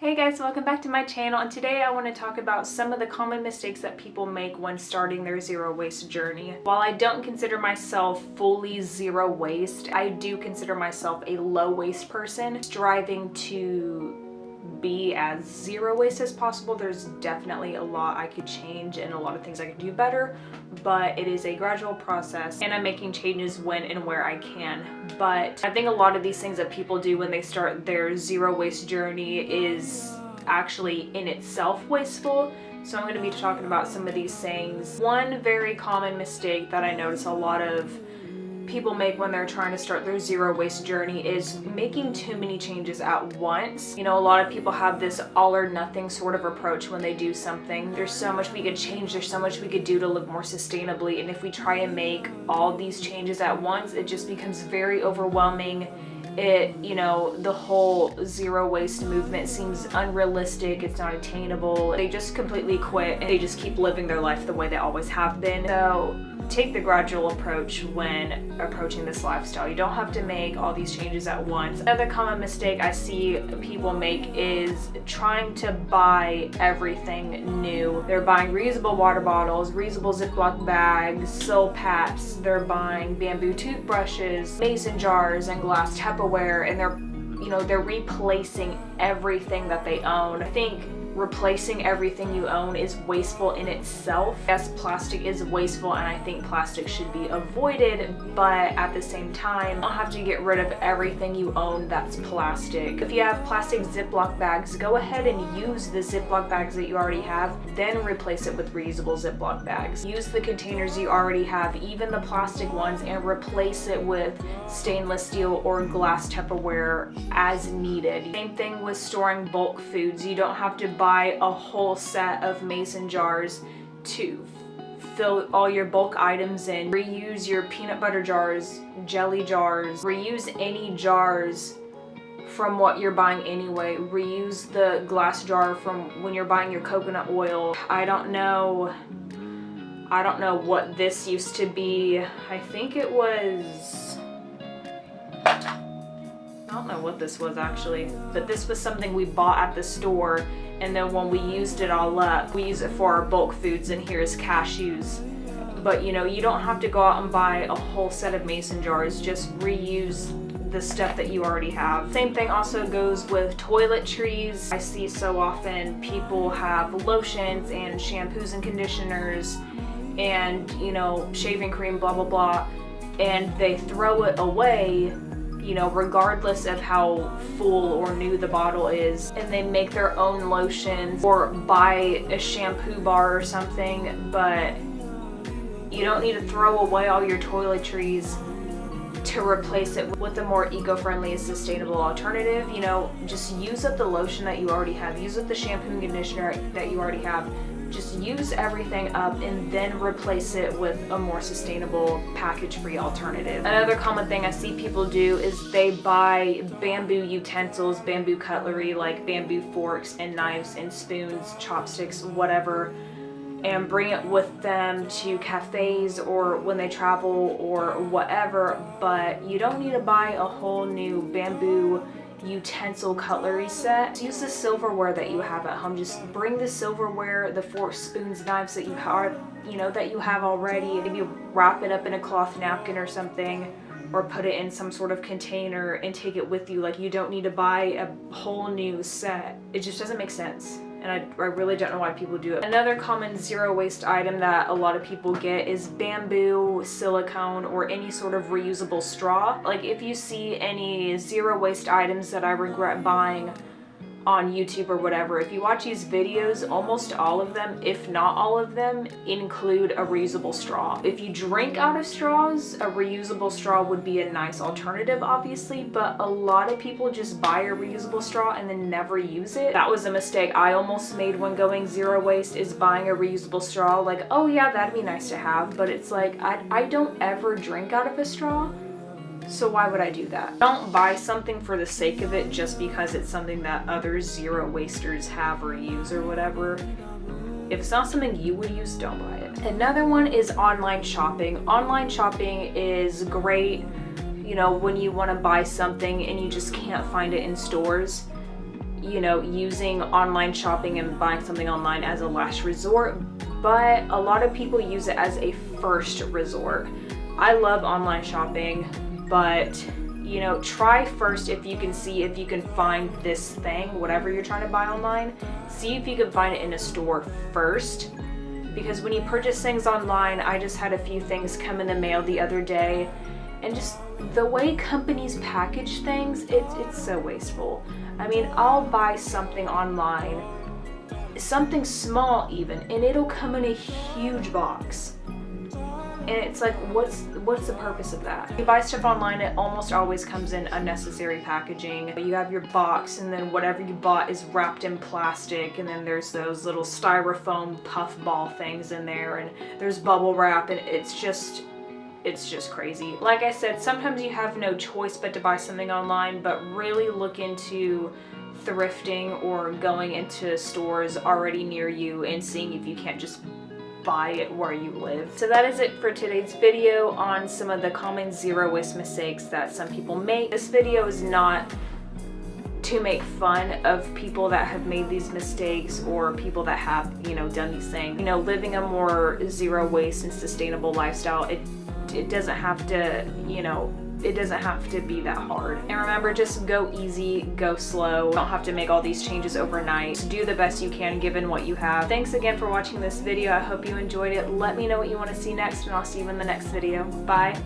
Hey guys, welcome back to my channel, and today I want to talk about some of the common mistakes that people make when starting their zero waste journey. While I don't consider myself fully zero waste, I do consider myself a low waste person, striving to be as zero waste as possible. There's definitely a lot I could change and a lot of things I could do better, but it is a gradual process and I'm making changes when and where I can. But I think a lot of these things that people do when they start their zero waste journey is actually in itself wasteful. So I'm going to be talking about some of these things. One very common mistake that I notice a lot of people make when they're trying to start their zero waste journey is making too many changes at once. You know, a lot of people have this all or nothing sort of approach when they do something. There's so much we could change, there's so much we could do to live more sustainably, and if we try and make all these changes at once, it just becomes very overwhelming. The whole zero waste movement seems unrealistic, it's not attainable. They just completely quit and they just keep living their life the way they always have been. So take the gradual approach when approaching this lifestyle. You don't have to make all these changes at once. Another common mistake I see people make is trying to buy everything new. They're buying reusable water bottles, reusable Ziploc bags, Silpats, they're buying bamboo toothbrushes, mason jars, and glass Tupperware, and they're replacing everything that they own. I think replacing everything you own is wasteful in itself. Yes, plastic is wasteful and I think plastic should be avoided, but at the same time, you don't have to get rid of everything you own that's plastic. If you have plastic Ziploc bags, go ahead and use the Ziploc bags that you already have, then replace it with reusable Ziploc bags. Use the containers you already have, even the plastic ones, and replace it with stainless steel or glass Tupperware as needed. Same thing with storing bulk foods. You don't have to buy a whole set of mason jars to fill all your bulk items in. Reuse your peanut butter jars, jelly jars, reuse any jars from what you're buying anyway. Reuse the glass jar from when you're buying your coconut oil. I don't know what this used to be. I think it was, I don't know what this was actually, but this was something we bought at the store, and then when we used it all up, we use it for our bulk foods, and here's cashews. But you don't have to go out and buy a whole set of mason jars, just reuse the stuff that you already have. Same thing also goes with toiletries. I see so often people have lotions and shampoos and conditioners and shaving cream, blah blah blah, and they throw it away, regardless of how full or new the bottle is, and they make their own lotions or buy a shampoo bar or something. But you don't need to throw away all your toiletries to replace it with a more eco-friendly and sustainable alternative. Just use up the lotion that you already have, use up the shampoo and conditioner that you already have. Just use everything up and then replace it with a more sustainable, package-free alternative. Another common thing I see people do is they buy bamboo utensils, bamboo cutlery, like bamboo forks and knives and spoons, chopsticks, whatever, and bring it with them to cafes or when they travel or whatever. But you don't need to buy a whole new bamboo utensil cutlery set. Use the silverware that you have at home. Just bring the silverware, the forks, spoons, knives that you have already. Maybe wrap it up in a cloth napkin or something, or put it in some sort of container and take it with you. Like, you don't need to buy a whole new set. It just doesn't make sense. And I really don't know why people do it. Another common zero waste item that a lot of people get is bamboo, silicone, or any sort of reusable straw. Like, if you see any zero waste items that I regret buying on YouTube or whatever, if you watch these videos, almost all of them, if not all of them, include a reusable straw. If you drink out of straws, a reusable straw would be a nice alternative, obviously, but a lot of people just buy a reusable straw and then never use it. That was a mistake I almost made when going zero waste, is buying a reusable straw. Like, oh yeah, that'd be nice to have, but it's like, I don't ever drink out of a straw. So why would I do that? Don't buy something for the sake of it just because it's something that other zero wasters have or use or whatever. If it's not something you would use, don't buy it. Another one is online shopping. Online shopping is great, when you want to buy something and you just can't find it in stores. you know, using online shopping and buying something online as a last resort, but a lot of people use it as a first resort. I love online shopping, but you know, try first if you can see if you can find this thing, whatever you're trying to buy online, see if you can find it in a store first. Because when you purchase things online, I just had a few things come in the mail the other day, and just the way companies package things, it's so wasteful. I mean, I'll buy something online, something small even, and it'll come in a huge box. And it's like, what's the purpose of that? You buy stuff online, it almost always comes in unnecessary packaging. You have your box, and then whatever you bought is wrapped in plastic, and then there's those little styrofoam puff ball things in there, and there's bubble wrap, and it's just crazy. Like I said, sometimes you have no choice but to buy something online, but really look into thrifting or going into stores already near you and seeing if you can't just buy it where you live. So that is it for today's video on some of the common zero waste mistakes that some people make. This video is not to make fun of people that have made these mistakes or people that have, you know, done these things. You know, living a more zero waste and sustainable lifestyle, it doesn't have to, you know, it doesn't have to be that hard. And remember, just go easy, go slow. You don't have to make all these changes overnight. Just do the best you can given what you have. Thanks again for watching this video. I hope you enjoyed it. Let me know what you want to see next, and I'll see you in the next video. Bye.